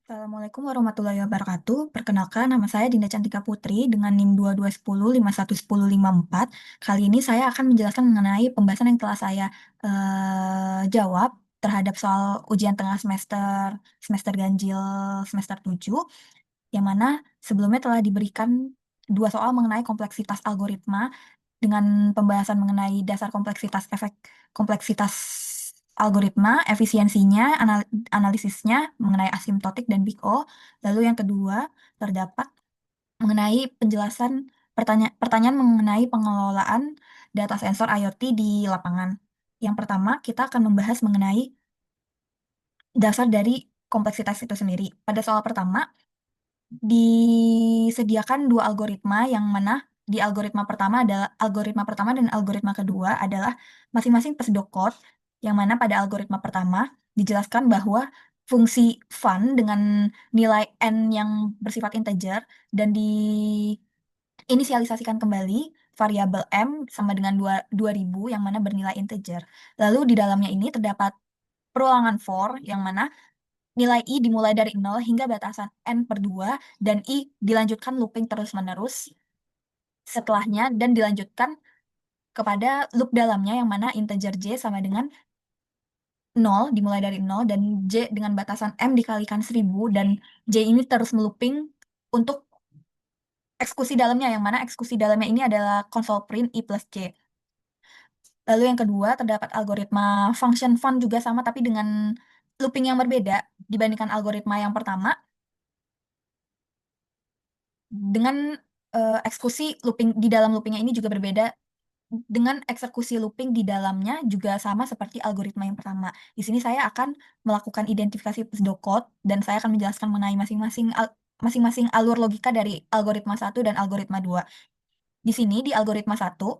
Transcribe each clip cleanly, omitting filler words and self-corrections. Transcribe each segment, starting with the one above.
Assalamualaikum warahmatullahi wabarakatuh. Perkenalkan, nama saya Dinda Cantika Putri dengan NIM 2210 511054. Kali ini saya akan menjelaskan mengenai pembahasan yang telah saya jawab terhadap soal ujian tengah semester ganjil semester 7, yang mana sebelumnya telah diberikan dua soal mengenai kompleksitas algoritma dengan pembahasan mengenai dasar kompleksitas, efek kompleksitas algoritma, efisiensinya, analisisnya mengenai asimptotik dan Big O. Lalu yang kedua terdapat mengenai penjelasan pertanyaan mengenai pengelolaan data sensor IoT di lapangan. Yang pertama, kita akan membahas mengenai dasar dari kompleksitas itu sendiri. Pada soal pertama, disediakan dua algoritma yang mana di algoritma pertama dan algoritma kedua adalah masing-masing pseudocode, yang mana pada algoritma pertama dijelaskan bahwa fungsi fun dengan nilai n yang bersifat integer dan diinisialisasikan kembali variabel m sama dengan 2000 yang mana bernilai integer. Lalu di dalamnya ini terdapat perulangan for yang mana nilai I dimulai dari 0 hingga batasan N per 2, dan I dilanjutkan looping terus-menerus setelahnya, dan dilanjutkan kepada loop dalamnya yang mana integer J sama dengan 0, dimulai dari 0, dan J dengan batasan M dikalikan 1000, dan J ini terus melooping untuk eksekusi dalamnya, yang mana eksekusi dalamnya ini adalah console print I plus J. Lalu yang kedua, terdapat algoritma function fun juga sama, tapi dengan looping yang berbeda dibandingkan algoritma yang pertama, dengan eksekusi looping di dalam loopingnya ini juga berbeda, dengan eksekusi looping di dalamnya juga sama seperti algoritma yang pertama. Di sini saya akan melakukan identifikasi pseudocode dan saya akan menjelaskan mengenai masing-masing alur logika dari algoritma satu dan algoritma 2. Di sini di algoritma satu,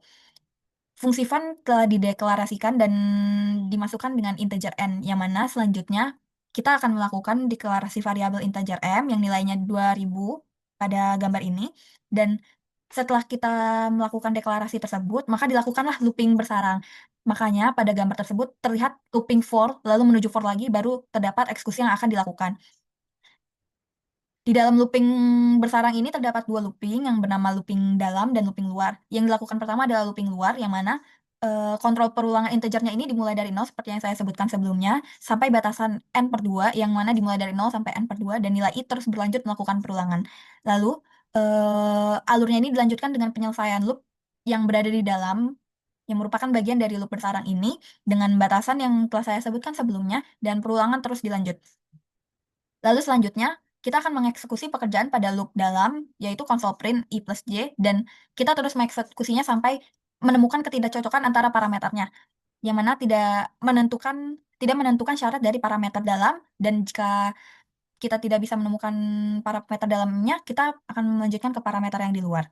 fungsi fun telah dideklarasikan dan dimasukkan dengan integer n, yang mana selanjutnya kita akan melakukan deklarasi variabel integer m yang nilainya 2000 pada gambar ini. Dan setelah kita melakukan deklarasi tersebut, maka dilakukanlah looping bersarang. Makanya pada gambar tersebut terlihat looping for, lalu menuju for lagi, baru terdapat eksekusi yang akan dilakukan. Di dalam looping bersarang ini terdapat dua looping yang bernama looping dalam dan looping luar. Yang dilakukan pertama adalah looping luar, yang mana kontrol perulangan integernya ini dimulai dari 0 seperti yang saya sebutkan sebelumnya, sampai batasan n per 2, yang mana dimulai dari 0 sampai n per 2, dan nilai i terus berlanjut melakukan perulangan. Lalu alurnya ini dilanjutkan dengan penyelesaian loop yang berada di dalam, yang merupakan bagian dari loop bersarang ini, dengan batasan yang telah saya sebutkan sebelumnya, dan perulangan terus dilanjut. Lalu selanjutnya, kita akan mengeksekusi pekerjaan pada loop dalam, yaitu console print I plus J, dan kita terus mengeksekusinya sampai menemukan ketidakcocokan antara parameternya, yang mana tidak menentukan syarat dari parameter dalam, dan jika kita tidak bisa menemukan parameter dalamnya, kita akan melanjutkan ke parameter yang di luar.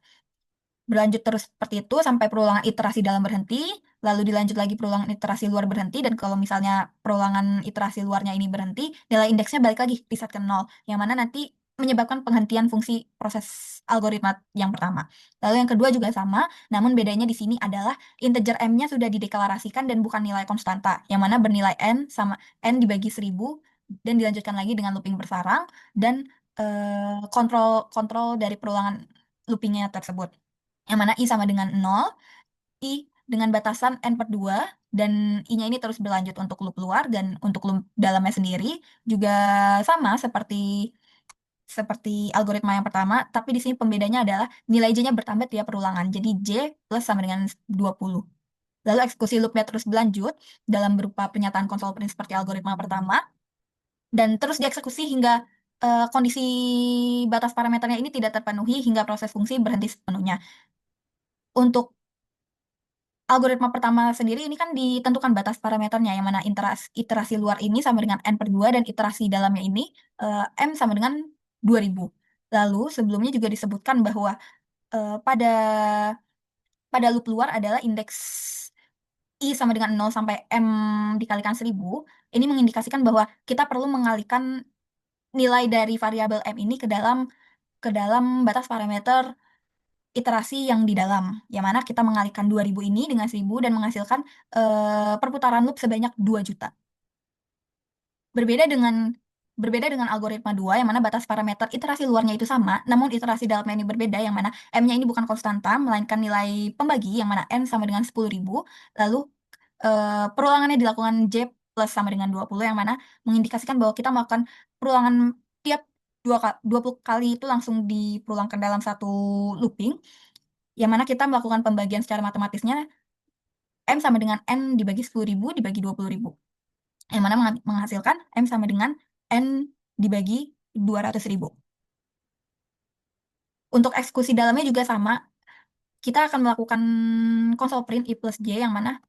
Berlanjut terus seperti itu sampai perulangan iterasi dalam berhenti, lalu dilanjut lagi perulangan iterasi luar berhenti, dan kalau misalnya perulangan iterasi luarnya ini berhenti, nilai indeksnya balik lagi reset ke 0, yang mana nanti menyebabkan penghentian fungsi proses algoritma yang pertama. Lalu yang kedua juga sama, namun bedanya di sini adalah integer m-nya sudah dideklarasikan dan bukan nilai konstanta, yang mana bernilai n sama n dibagi 1000, dan dilanjutkan lagi dengan looping bersarang, dan kontrol dari perulangan loopingnya tersebut, yang mana I sama dengan 0, I dengan batasan N per 2, dan I-nya ini terus berlanjut untuk loop luar, dan untuk loop dalamnya sendiri juga sama seperti algoritma yang pertama, tapi di sini pembedanya adalah nilai J-nya bertambah tiap perulangan. Jadi J plus sama dengan 20. Lalu eksekusi loopnya terus berlanjut dalam berupa pernyataan console print seperti algoritma pertama, dan terus dieksekusi hingga kondisi batas parameternya ini tidak terpenuhi hingga proses fungsi berhenti sepenuhnya. Untuk algoritma pertama sendiri ini kan ditentukan batas parameternya, yang mana iterasi luar ini sama dengan n per 2, dan iterasi dalamnya ini m sama dengan 2000. Lalu sebelumnya juga disebutkan bahwa pada loop luar adalah indeks I sama dengan 0 sampai m dikalikan 1000. Ini mengindikasikan bahwa kita perlu mengalihkan nilai dari variabel m ini ke dalam batas parameter iterasi yang di dalam, yang mana kita mengalihkan 2000 ini dengan 1000 dan menghasilkan perputaran loop sebanyak 2 juta. Berbeda dengan Berbeda dengan algoritma 2 yang mana batas parameter iterasi luarnya itu sama, namun iterasi dalamnya ini berbeda yang mana M-nya ini bukan konstanta, melainkan nilai pembagi yang mana N sama dengan 10.000, lalu perulangannya dilakukan J plus sama dengan 20 yang mana mengindikasikan bahwa kita melakukan perulangan tiap 20 kali itu langsung dipulangkan dalam satu looping, yang mana kita melakukan pembagian secara matematisnya M sama dengan N dibagi 10.000 dibagi 20.000. Yang mana menghasilkan M sama dengan N dibagi 200.000. Untuk eksekusi dalamnya juga sama. Kita akan melakukan console print I plus J yang mana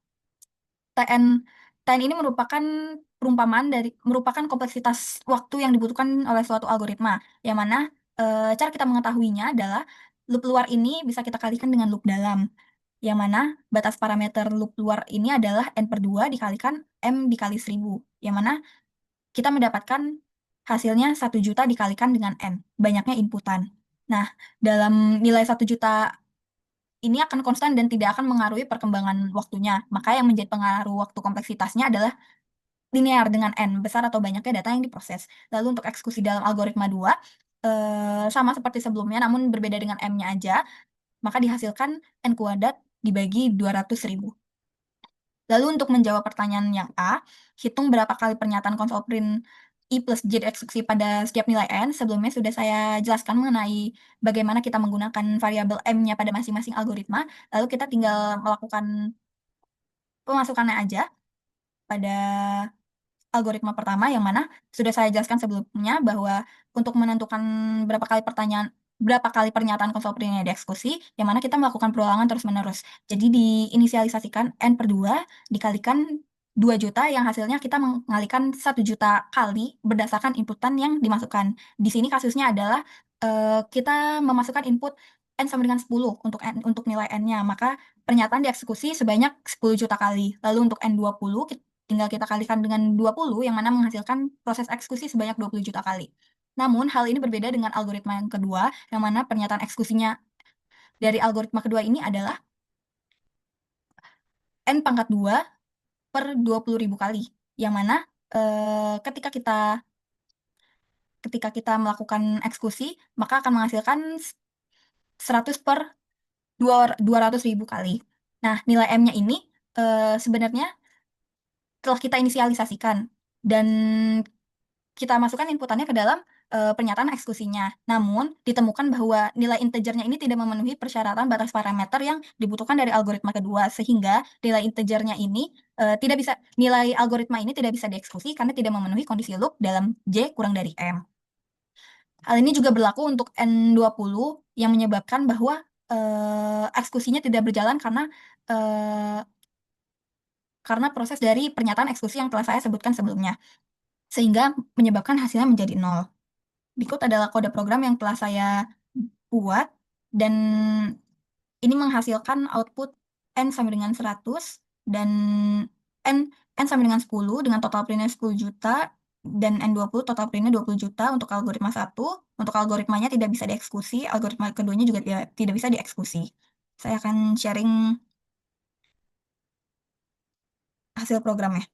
TN TN ini merupakan perumpamaan merupakan kompleksitas waktu yang dibutuhkan oleh suatu algoritma. Yang mana cara kita mengetahuinya adalah loop luar ini bisa kita kalikan dengan loop dalam. Yang mana batas parameter loop luar ini adalah N/2 dikalikan M dikali 1000. Yang mana kita mendapatkan hasilnya 1 juta dikalikan dengan N, banyaknya inputan. Nah, dalam nilai 1 juta ini akan konstan dan tidak akan mengaruhi perkembangan waktunya. Maka yang menjadi pengaruh waktu kompleksitasnya adalah linear dengan N, besar atau banyaknya data yang diproses. Lalu untuk eksekusi dalam algoritma 2, sama seperti sebelumnya, namun berbeda dengan M-nya aja, maka dihasilkan N kuadrat dibagi 200.000. Lalu untuk menjawab pertanyaan yang A, hitung berapa kali pernyataan console print I plus J dieksekusi pada setiap nilai N. Sebelumnya sudah saya jelaskan mengenai bagaimana kita menggunakan variabel M-nya pada masing-masing algoritma. Lalu kita tinggal melakukan pemasukannya aja pada algoritma pertama yang mana sudah saya jelaskan sebelumnya bahwa untuk menentukan berapa kali pernyataan konsolidasinya dieksekusi, yang mana kita melakukan perulangan terus-menerus. Jadi diinisialisasikan N/2 dikalikan 2 juta yang hasilnya kita mengalihkan 1 juta kali berdasarkan inputan yang dimasukkan. Di sini kasusnya adalah kita memasukkan input N sama dengan 10 untuk nilai N-nya, maka pernyataan dieksekusi sebanyak 10 juta kali. Lalu untuk N20 tinggal kita kalikan dengan 20 yang mana menghasilkan proses eksekusi sebanyak 20 juta kali. Namun hal ini berbeda dengan algoritma yang kedua yang mana pernyataan eksekusinya dari algoritma kedua ini adalah N/2 per 20.000 kali. Yang mana ketika kita melakukan eksekusi maka akan menghasilkan 100 per 200.000 kali. Nah, nilai M-nya ini sebenarnya telah kita inisialisasikan dan kita masukkan inputannya ke dalam pernyataan eksekusinya. Namun, ditemukan bahwa nilai integernya ini tidak memenuhi persyaratan batas parameter yang dibutuhkan dari algoritma kedua, sehingga nilai integernya ini nilai algoritma ini tidak bisa dieksekusi karena tidak memenuhi kondisi loop dalam J kurang dari M. Hal ini juga berlaku untuk N20 yang menyebabkan bahwa eksekusinya tidak berjalan karena proses dari pernyataan eksekusi yang telah saya sebutkan sebelumnya, sehingga menyebabkan hasilnya menjadi 0. Berikut adalah kode program yang telah saya buat, dan ini menghasilkan output N sama dengan 100, dan N, N sama dengan 10, dengan total printnya 10 juta, dan N20 total printnya 20 juta untuk algoritma 1. Untuk algoritmanya tidak bisa dieksekusi, algoritma keduanya juga tidak bisa dieksekusi. Saya akan sharing hasil programnya.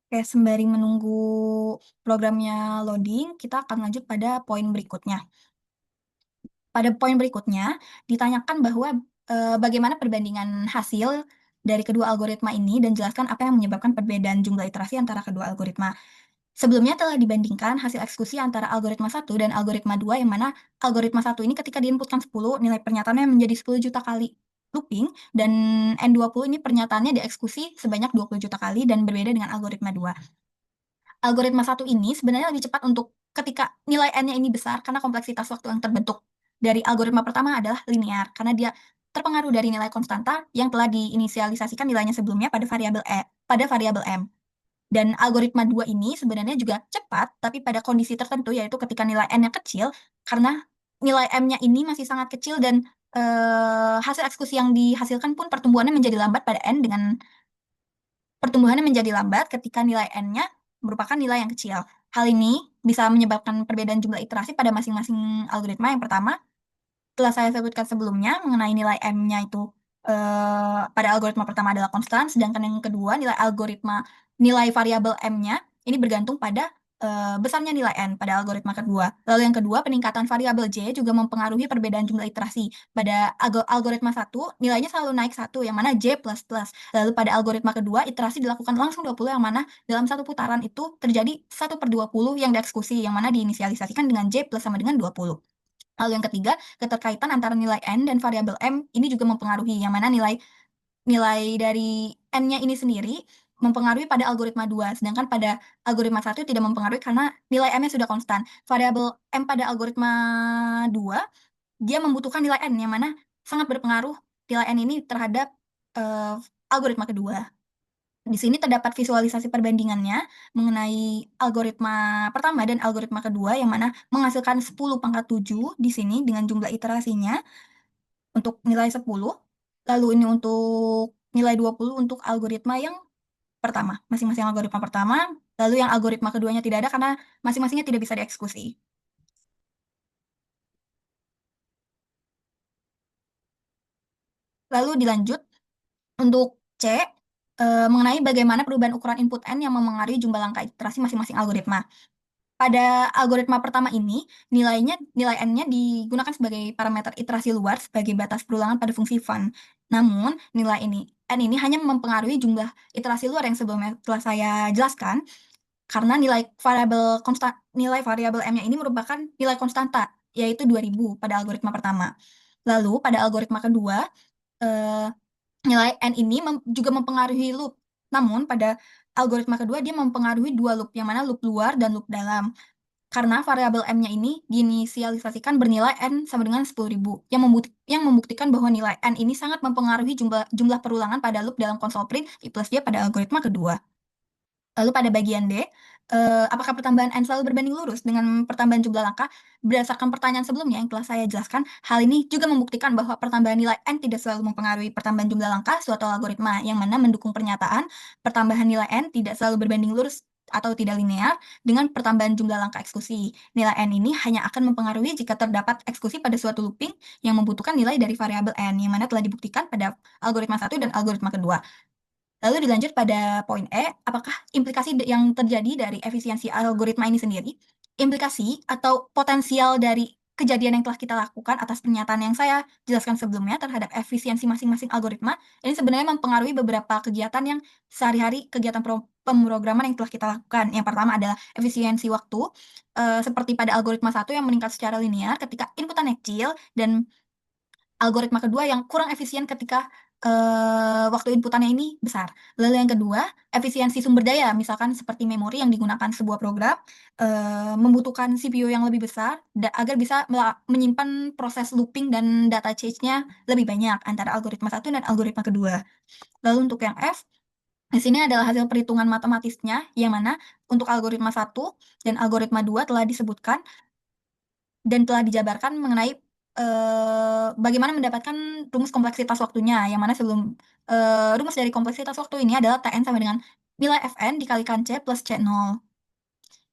Oke, sembari menunggu programnya loading, kita akan lanjut pada poin berikutnya. Pada poin berikutnya, ditanyakan bahwa bagaimana perbandingan hasil dari kedua algoritma ini dan jelaskan apa yang menyebabkan perbedaan jumlah iterasi antara kedua algoritma. Sebelumnya telah dibandingkan hasil eksekusi antara algoritma 1 dan algoritma 2 yang mana algoritma 1 ini ketika diinputkan 10, nilai pernyataannya menjadi 10 juta kali looping, dan N20 ini pernyataannya dieksekusi sebanyak 20 juta kali dan berbeda dengan algoritma 2. Algoritma 1 ini sebenarnya lebih cepat untuk ketika nilai N-nya ini besar karena kompleksitas waktu yang terbentuk dari algoritma pertama adalah linear karena dia terpengaruh dari nilai konstanta yang telah diinisialisasikan nilainya sebelumnya pada variabel M. Dan algoritma 2 ini sebenarnya juga cepat, tapi pada kondisi tertentu, yaitu ketika nilai N-nya kecil, karena nilai M-nya ini masih sangat kecil dan hasil eksekusi yang dihasilkan pun pertumbuhannya menjadi lambat pada N dengan pertumbuhannya menjadi lambat ketika nilai N-nya merupakan nilai yang kecil. Hal ini bisa menyebabkan perbedaan jumlah iterasi pada masing-masing algoritma. Yang pertama, telah saya sebutkan sebelumnya mengenai nilai M-nya itu pada algoritma pertama adalah konstan, sedangkan yang kedua nilai variabel M-nya ini bergantung pada besarnya nilai N pada algoritma kedua. Lalu yang kedua, peningkatan variabel J juga mempengaruhi perbedaan jumlah iterasi. Pada algoritma satu, nilainya selalu naik satu, yang mana J++. Lalu pada algoritma kedua, iterasi dilakukan langsung 20, yang mana dalam satu putaran itu terjadi 1/20 yang dieksekusi, yang mana diinisialisasikan dengan J plus sama dengan 20. Lalu yang ketiga, keterkaitan antara nilai N dan variabel M ini juga mempengaruhi, yang mana nilai nilai dari N-nya ini sendiri mempengaruhi pada algoritma 2, sedangkan pada algoritma satu tidak mempengaruhi karena nilai M-nya sudah konstan. Variabel M pada algoritma 2, dia membutuhkan nilai N, yang mana sangat berpengaruh nilai N ini terhadap eh, algoritma kedua. Di sini terdapat visualisasi perbandingannya mengenai algoritma pertama dan algoritma kedua, yang mana menghasilkan 10 pangkat 7 di sini dengan jumlah iterasinya untuk nilai 10. Lalu ini untuk nilai 20 untuk algoritma yang pertama, masing-masing algoritma pertama. Lalu yang algoritma keduanya tidak ada karena masing-masingnya tidak bisa dieksekusi. Lalu dilanjut untuk C, mengenai bagaimana perubahan ukuran input N yang memengaruhi jumlah langkah iterasi masing-masing algoritma. Pada algoritma pertama ini, nilai N-nya digunakan sebagai parameter iterasi luar sebagai batas perulangan pada fungsi fun. Namun, N ini hanya mempengaruhi jumlah iterasi luar yang sebelumnya telah saya jelaskan, karena nilai variabel M-nya ini merupakan nilai konstanta, yaitu 2000 pada algoritma pertama. Lalu, pada algoritma kedua, eh, nilai N ini juga mempengaruhi loop. Namun, pada algoritma kedua, dia mempengaruhi dua loop, yang mana loop luar dan loop dalam. Karena variabel M-nya ini diinisialisasikan bernilai N sama dengan 10.000, yang membuktikan bahwa nilai N ini sangat mempengaruhi jumlah perulangan pada loop dalam konsol print I plus J pada algoritma kedua. Lalu pada bagian D, apakah pertambahan N selalu berbanding lurus dengan pertambahan jumlah langkah? Berdasarkan pertanyaan sebelumnya yang telah saya jelaskan, hal ini juga membuktikan bahwa pertambahan nilai N tidak selalu mempengaruhi pertambahan jumlah langkah suatu algoritma, yang mana mendukung pernyataan pertambahan nilai N tidak selalu berbanding lurus atau tidak linear dengan pertambahan jumlah langkah eksekusi. Nilai N ini hanya akan mempengaruhi jika terdapat eksekusi pada suatu looping yang membutuhkan nilai dari variabel N, yang mana telah dibuktikan pada algoritma satu dan algoritma kedua. Lalu dilanjut pada poin E, apakah implikasi yang terjadi dari efisiensi algoritma ini sendiri, implikasi atau potensial dari kejadian yang telah kita lakukan atas pernyataan yang saya jelaskan sebelumnya terhadap efisiensi masing-masing algoritma, ini sebenarnya mempengaruhi beberapa kegiatan yang sehari-hari, kegiatan pemrograman yang telah kita lakukan. Yang pertama adalah efisiensi waktu, seperti pada algoritma satu yang meningkat secara linear ketika inputannya kecil, dan algoritma kedua yang kurang efisien ketika waktu inputannya ini besar. Lalu yang kedua, efisiensi sumber daya, misalkan seperti memori yang digunakan sebuah program, membutuhkan CPU yang lebih besar agar bisa menyimpan proses looping dan data change-nya lebih banyak antara algoritma satu dan algoritma kedua. Lalu untuk yang F, di sini adalah hasil perhitungan matematisnya, yang mana untuk algoritma satu dan algoritma 2 telah disebutkan dan telah dijabarkan mengenai bagaimana mendapatkan rumus kompleksitas waktunya, yang mana rumus dari kompleksitas waktu ini adalah Tn sama dengan nilai Fn dikalikan C plus C0,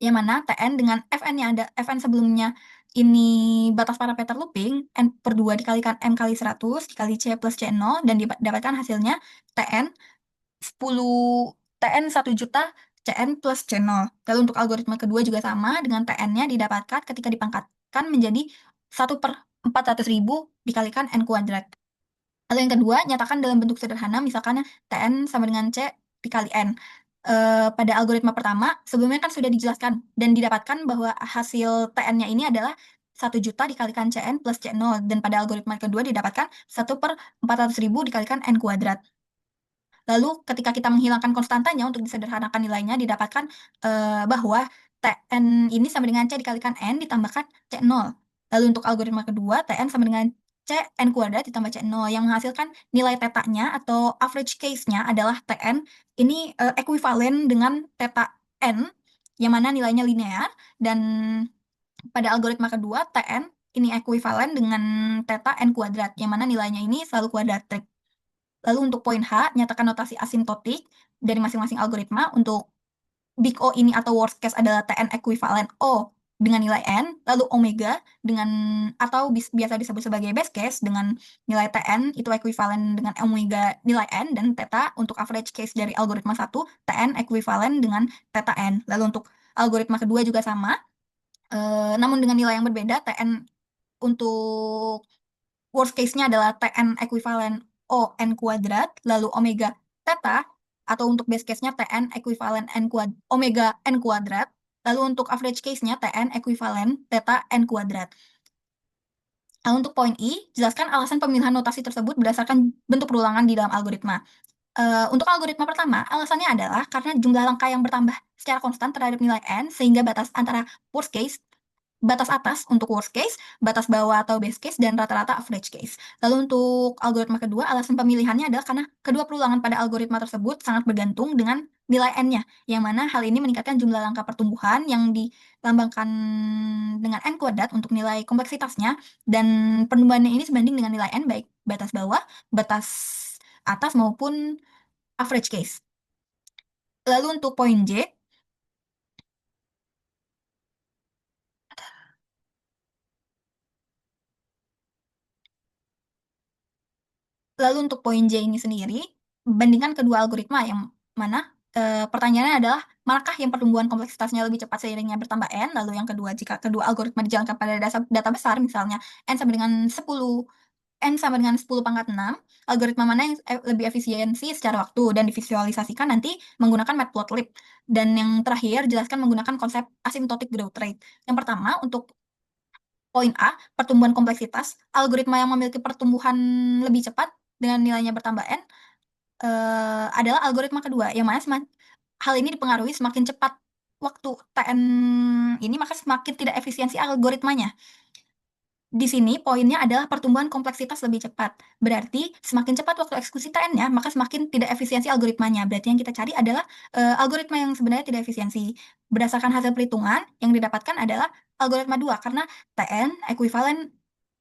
yang mana Tn dengan Fn-nya Fn sebelumnya ini batas parameter looping, N/2 dikalikan M kali 100 dikali C plus C0, dan didapatkan hasilnya Tn 10 TN 1 juta CN plus C0. Lalu untuk algoritma kedua juga sama, dengan TN-nya didapatkan ketika dipangkatkan menjadi 1/400.000 dikalikan N kuadrat. Lalu yang kedua, nyatakan dalam bentuk sederhana, misalkan TN sama dengan C dikali N. Pada algoritma pertama, sebelumnya kan sudah dijelaskan dan didapatkan bahwa hasil TN-nya ini adalah 1 juta dikalikan CN plus C0, dan pada algoritma kedua didapatkan 1/400.000 dikalikan N kuadrat. Lalu ketika kita menghilangkan konstantanya untuk disederhanakan nilainya, didapatkan bahwa Tn ini sama dengan C dikalikan N ditambahkan C0. Lalu untuk algoritma kedua, Tn sama dengan C n kuadrat ditambah C nol yang menghasilkan nilai tetanya atau average case-nya adalah Tn. Ini ekuivalen dengan teta n yang mana nilainya linear, dan pada algoritma kedua Tn ini ekuivalen dengan teta n kuadrat yang mana nilainya ini selalu kuadratik. Lalu untuk poin H, nyatakan notasi asimptotik dari masing-masing algoritma. Untuk big O ini atau worst case adalah Tn ekuivalen O dengan nilai N, lalu omega dengan atau biasa disebut sebagai base case dengan nilai Tn itu ekuivalen dengan omega nilai N, dan theta untuk average case dari algoritma satu Tn ekuivalen dengan theta N. Lalu untuk algoritma kedua juga sama, namun dengan nilai yang berbeda. Tn untuk worst case-nya adalah Tn ekuivalen O n kuadrat, lalu omega theta, atau untuk base case-nya Tn ekuivalen omega n kuadrat, lalu untuk average case-nya Tn ekuivalen theta n kuadrat. Lalu untuk poin I, jelaskan alasan pemilihan notasi tersebut berdasarkan bentuk perulangan di dalam algoritma. Untuk algoritma pertama, alasannya adalah karena jumlah langkah yang bertambah secara konstan terhadap nilai n, sehingga batas antara worst case, batas atas untuk worst case, batas bawah atau base case, dan rata-rata average case. Lalu untuk algoritma kedua, alasan pemilihannya adalah karena kedua perulangan pada algoritma tersebut sangat bergantung dengan nilai n-nya, yang mana hal ini meningkatkan jumlah langkah pertumbuhan yang dilambangkan dengan n kuadrat untuk nilai kompleksitasnya, dan pertumbuhannya ini sebanding dengan nilai n baik batas bawah, batas atas maupun average case. Lalu untuk poin J, lalu untuk poin J ini sendiri, bandingkan kedua algoritma yang mana pertanyaannya adalah manakah yang pertumbuhan kompleksitasnya lebih cepat seiringnya bertambah n. Lalu yang kedua, jika kedua algoritma dijalankan pada data besar, misalnya n sama dengan 10, n sama dengan 10 pangkat 6, algoritma mana yang lebih efisiensi secara waktu, dan divisualisasikan nanti menggunakan matplotlib. Dan yang terakhir, jelaskan menggunakan konsep asymptotic growth rate. Yang pertama, untuk poin A, pertumbuhan kompleksitas, algoritma yang memiliki pertumbuhan lebih cepat dengan nilainya bertambah n adalah algoritma kedua, yang mana hal ini dipengaruhi semakin cepat waktu Tn ini, maka semakin tidak efisiensi algoritmanya. Di sini poinnya adalah pertumbuhan kompleksitas lebih cepat. Berarti semakin cepat waktu eksekusi TN-nya, maka semakin tidak efisiensi algoritmanya. Berarti yang kita cari adalah algoritma yang sebenarnya tidak efisiensi. Berdasarkan hasil perhitungan, yang didapatkan adalah algoritma 2, karena TN ekuivalen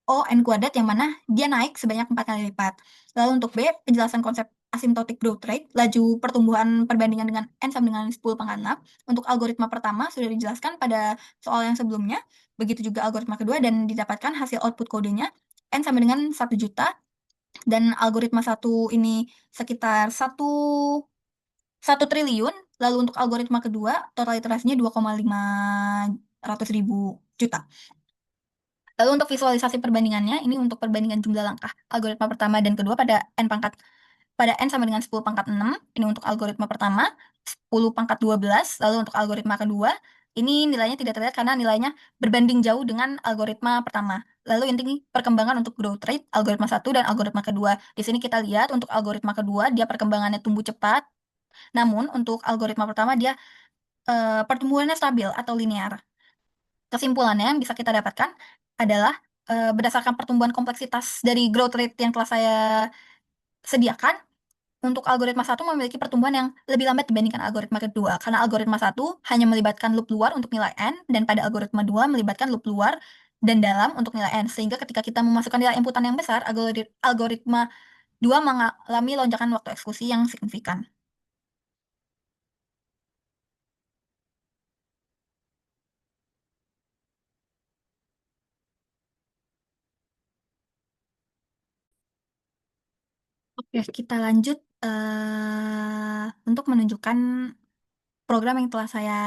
O n kuadrat, yang mana dia naik sebanyak 4 kali lipat. Lalu untuk B, penjelasan konsep asymptotic growth rate, laju pertumbuhan perbandingan dengan n sama dengan 10 pangkat 6. Untuk algoritma pertama sudah dijelaskan pada soal yang sebelumnya, begitu juga algoritma kedua, dan didapatkan hasil output kodenya n sama dengan 1 juta, dan algoritma satu ini sekitar 1 triliun. Lalu untuk algoritma kedua total iterasinya 2,5 juta. Lalu untuk visualisasi perbandingannya, ini untuk perbandingan jumlah langkah algoritma pertama dan kedua pada n sama dengan 10 pangkat 6. Ini untuk algoritma pertama, 10 pangkat 12. Lalu untuk algoritma kedua, ini nilainya tidak terlihat karena nilainya berbanding jauh dengan algoritma pertama. Lalu inti perkembangan untuk growth rate algoritma satu dan algoritma kedua. Di sini kita lihat untuk algoritma kedua dia perkembangannya tumbuh cepat. Namun untuk algoritma pertama dia pertumbuhannya stabil atau linear. Kesimpulannya yang bisa kita dapatkan adalah berdasarkan pertumbuhan kompleksitas dari growth rate yang telah saya sediakan, untuk algoritma satu memiliki pertumbuhan yang lebih lambat dibandingkan algoritma kedua, karena algoritma satu hanya melibatkan loop luar untuk nilai n, dan pada algoritma dua melibatkan loop luar dan dalam untuk nilai n, sehingga ketika kita memasukkan nilai inputan yang besar, algoritma dua mengalami lonjakan waktu eksekusi yang signifikan. Oke, kita lanjut untuk menunjukkan program yang telah saya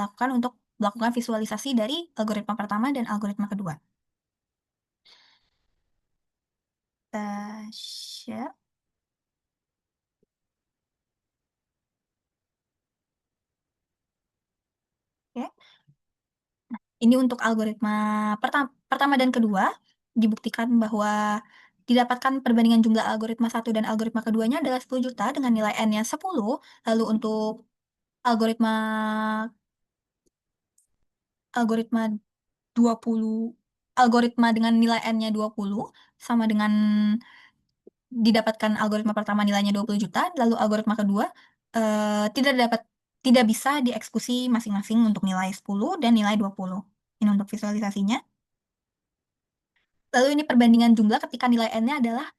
lakukan untuk melakukan visualisasi dari algoritma pertama dan algoritma kedua. Kita share. Oke. Ini untuk algoritma pertama dan kedua, dibuktikan bahwa didapatkan perbandingan jumlah algoritma satu dan algoritma keduanya adalah 10 juta dengan nilai n-nya 10. Lalu untuk algoritma algoritma 20 algoritma dengan nilai N-nya 20 sama dengan didapatkan algoritma pertama nilainya 20 juta, lalu algoritma kedua tidak bisa dieksekusi masing-masing untuk nilai 10 dan nilai 20. Ini untuk visualisasinya. Lalu ini perbandingan jumlah ketika nilai N-nya adalah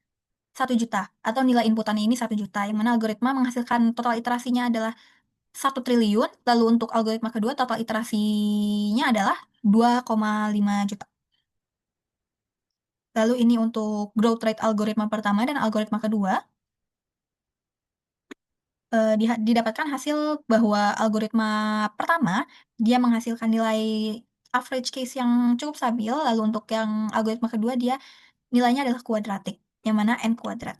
1 juta atau nilai inputannya ini 1 juta, yang mana algoritma menghasilkan total iterasinya adalah 1 triliun, lalu untuk algoritma kedua total iterasinya adalah 2,5 juta. Lalu ini untuk growth rate algoritma pertama dan algoritma kedua. Didapatkan hasil bahwa algoritma pertama dia menghasilkan nilai average case yang cukup stabil, lalu untuk yang algoritma kedua dia nilainya adalah kuadratik, yang mana n kuadrat.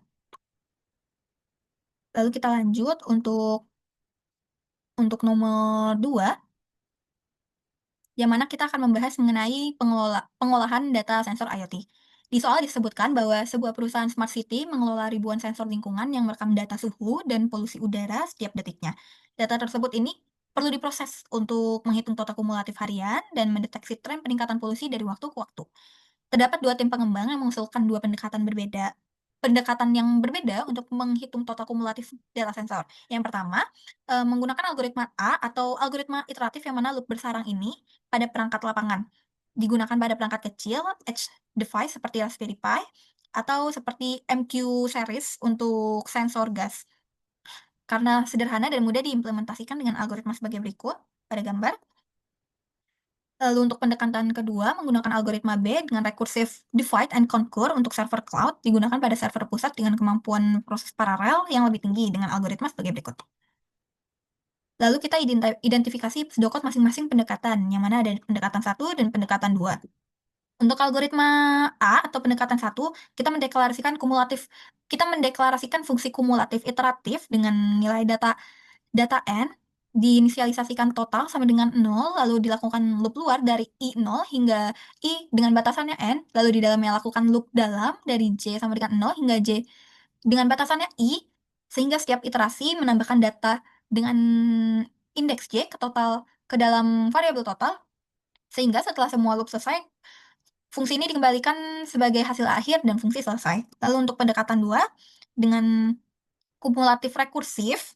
Lalu kita lanjut untuk nomor 2, yang mana kita akan membahas mengenai pengolahan data sensor IoT. Di soal disebutkan bahwa sebuah perusahaan smart city mengelola ribuan sensor lingkungan yang merekam data suhu dan polusi udara setiap detiknya. Data tersebut ini perlu diproses untuk menghitung total kumulatif harian dan mendeteksi tren peningkatan polusi dari waktu ke waktu. Terdapat dua tim pengembang yang mengusulkan dua pendekatan berbeda. Pendekatan yang berbeda untuk menghitung total kumulatif data sensor. Yang pertama, menggunakan algoritma A atau algoritma iteratif yang mana loop bersarang ini pada perangkat lapangan. Digunakan pada perangkat kecil, edge device seperti Raspberry Pi, atau seperti MQ series untuk sensor gas. Karena sederhana dan mudah diimplementasikan dengan algoritma sebagai berikut pada gambar. Lalu untuk pendekatan kedua, menggunakan algoritma B dengan recursive divide and conquer untuk server cloud digunakan pada server pusat dengan kemampuan proses paralel yang lebih tinggi dengan algoritma sebagai berikut. Lalu kita identifikasi sedokot masing-masing pendekatan, yang mana ada pendekatan 1 dan pendekatan 2. Untuk algoritma A atau pendekatan 1, kita mendeklarasikan fungsi kumulatif iteratif dengan nilai data n diinisialisasikan total sama dengan 0, lalu dilakukan loop luar dari I0 hingga I dengan batasannya N, lalu di dalamnya lakukan loop dalam dari J sama dengan 0 hingga J dengan batasannya I, sehingga setiap iterasi menambahkan data dengan indeks J ke dalam variabel total, sehingga setelah semua loop selesai, fungsi ini dikembalikan sebagai hasil akhir dan fungsi selesai. Lalu untuk pendekatan 2, dengan kumulatif rekursif,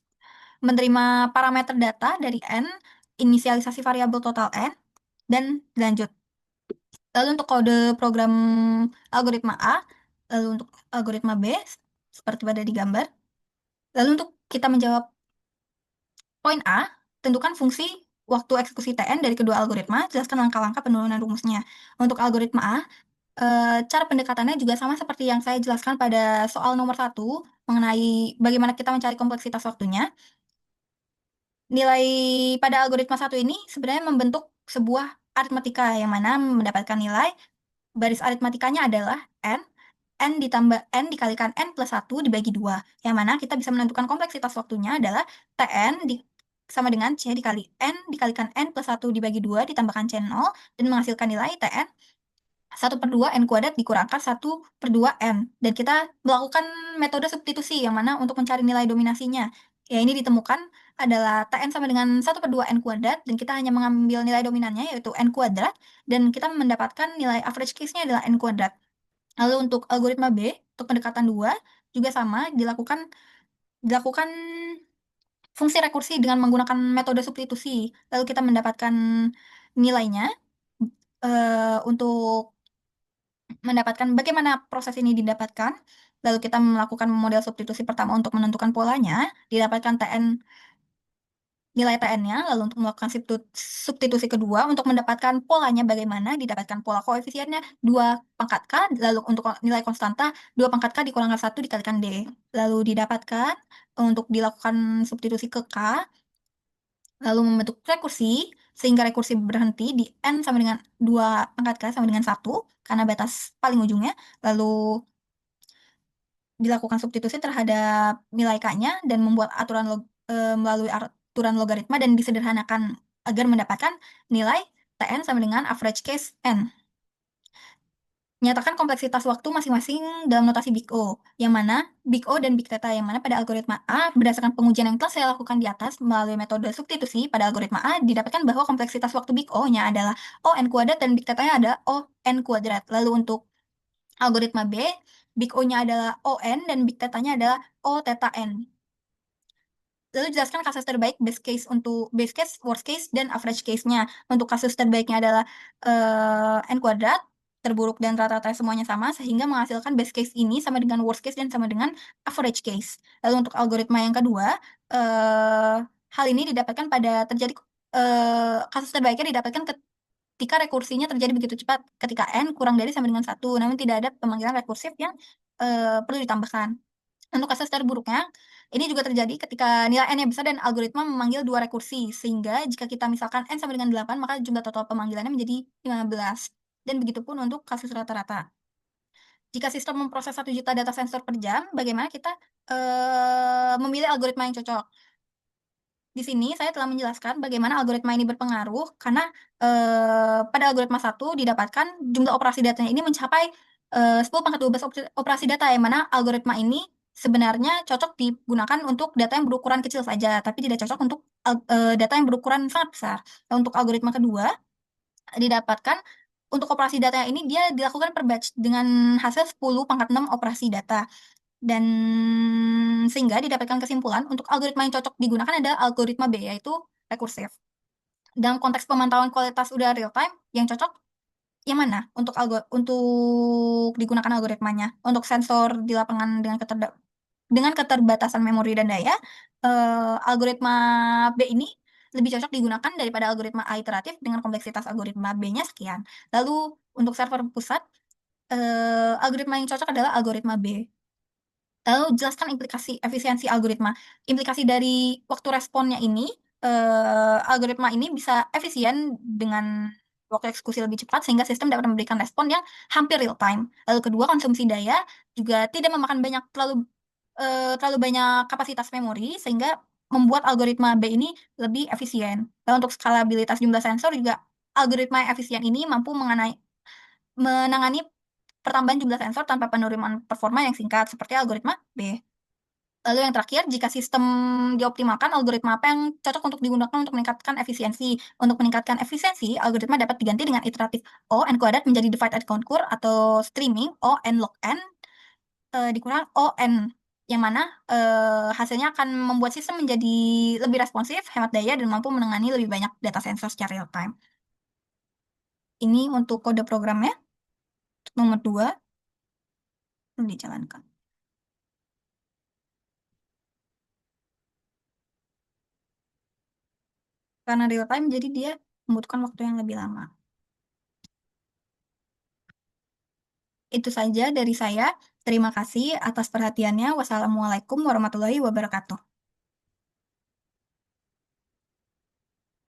menerima parameter data dari N, inisialisasi variabel total N, dan lanjut. Lalu untuk kode program algoritma A, lalu untuk algoritma B, seperti pada di gambar. Lalu untuk kita menjawab poin A, tentukan fungsi waktu eksekusi TN dari kedua algoritma, jelaskan langkah-langkah penurunan rumusnya. Untuk algoritma A, cara pendekatannya juga sama seperti yang saya jelaskan pada soal nomor 1, mengenai bagaimana kita mencari kompleksitas waktunya. Nilai pada algoritma 1 ini sebenarnya membentuk sebuah aritmatika yang mana mendapatkan nilai baris aritmatikanya adalah n ditambah n dikalikan n plus 1 dibagi 2, yang mana kita bisa menentukan kompleksitas waktunya adalah sama dengan C dikali n dikalikan n plus 1 dibagi 2 ditambahkan C0 dan menghasilkan nilai Tn 1/2 n kuadrat dikurangkan 1/2 n. Dan kita melakukan metode substitusi yang mana untuk mencari nilai dominasinya. Ya, ini ditemukan adalah Tn sama dengan 1/2 n kuadrat dan kita hanya mengambil nilai dominannya yaitu n kuadrat dan kita mendapatkan nilai average case-nya adalah n kuadrat. Lalu untuk algoritma B, untuk pendekatan 2 juga sama dilakukan fungsi rekursi dengan menggunakan metode substitusi. Lalu kita mendapatkan nilainya untuk mendapatkan bagaimana proses ini didapatkan, lalu kita melakukan model substitusi pertama untuk menentukan polanya, didapatkan nilai Tn-nya, lalu untuk melakukan substitusi kedua untuk mendapatkan polanya bagaimana, didapatkan pola koefisiennya 2 pangkat K, lalu untuk nilai konstanta 2 pangkat K dikurangkan 1 dikalikan D. Lalu didapatkan untuk dilakukan substitusi ke K, lalu membentuk rekursi, sehingga rekursi berhenti di N sama dengan 2 pangkat K sama dengan 1, karena batas paling ujungnya, lalu dilakukan substitusi terhadap nilai K-nya dan membuat melalui aturan logaritma dan disederhanakan agar mendapatkan nilai Tn sama dengan average case N. Nyatakan kompleksitas waktu masing-masing dalam notasi Big O, yang mana Big O dan Big Theta, yang mana pada algoritma A, berdasarkan pengujian yang telah saya lakukan di atas melalui metode substitusi, pada algoritma A didapatkan bahwa kompleksitas waktu Big O-nya adalah O n kuadrat dan Big Theta-nya ada O n kuadrat. Lalu untuk algoritma B, Big O-nya adalah O n dan Big Theta-nya adalah O theta n. Lalu jelaskan kasus terbaik, base case, worst case, dan average case-nya. Untuk kasus terbaiknya adalah n kuadrat, terburuk dan rata-rata semuanya sama, sehingga menghasilkan base case ini sama dengan worst case dan sama dengan average case. Lalu untuk algoritma yang kedua, hal ini didapatkan pada terjadi kasus terbaiknya didapatkan ketika rekursinya terjadi begitu cepat, ketika n kurang dari sama dengan 1, namun tidak ada pemanggilan rekursif yang perlu ditambahkan. Untuk kasus terburuknya, ini juga terjadi ketika nilai n-nya besar dan algoritma memanggil dua rekursi, sehingga jika kita misalkan n sama dengan 8, maka jumlah total pemanggilannya menjadi 15. Dan begitu pun untuk kasus rata-rata. Jika sistem memproses 1 juta data sensor per jam, bagaimana kita memilih algoritma yang cocok? Di sini saya telah menjelaskan bagaimana algoritma ini berpengaruh karena pada algoritma 1 didapatkan jumlah operasi datanya ini mencapai 10 pangkat 12 operasi data, yang mana algoritma ini sebenarnya cocok digunakan untuk data yang berukuran kecil saja, tapi tidak cocok untuk data yang berukuran sangat besar. Nah, untuk algoritma kedua didapatkan untuk operasi data ini dia dilakukan per batch dengan hasil 10 pangkat 6 operasi data. Dan sehingga didapatkan kesimpulan untuk algoritma yang cocok digunakan adalah algoritma B, yaitu rekursif. Dalam konteks pemantauan kualitas udara real time, yang cocok yang mana untuk digunakan algoritmanya? Untuk sensor di lapangan dengan keterbatasan memori dan daya, algoritma B ini lebih cocok digunakan daripada algoritma A iteratif dengan kompleksitas algoritma B-nya sekian. Lalu untuk server pusat, algoritma yang cocok adalah algoritma B. Lalu jelaskan implikasi efisiensi algoritma. Implikasi dari waktu responnya ini, algoritma ini bisa efisien dengan waktu eksekusi lebih cepat sehingga sistem dapat memberikan respon yang hampir real time. Lalu kedua, konsumsi daya juga tidak memakan terlalu banyak kapasitas memori sehingga membuat algoritma B ini lebih efisien. Lalu untuk skalabilitas jumlah sensor juga algoritma yang efisien ini mampu menangani pertambahan jumlah sensor tanpa penurunan performa yang singkat, seperti algoritma B. Lalu yang terakhir, jika sistem dioptimalkan, algoritma apa yang cocok untuk digunakan untuk meningkatkan efisiensi? Untuk meningkatkan efisiensi, algoritma dapat diganti dengan iteratif O n kuadrat menjadi divide and conquer atau streaming O n log n dikurang O n, yang mana hasilnya akan membuat sistem menjadi lebih responsif, hemat daya, dan mampu menangani lebih banyak data sensor secara real time. Ini untuk kode programnya. Nomor 2 perlu dijalankan. Karena real time, jadi dia membutuhkan waktu yang lebih lama. Itu saja dari saya. Terima kasih atas perhatiannya. Wassalamualaikum warahmatullahi wabarakatuh.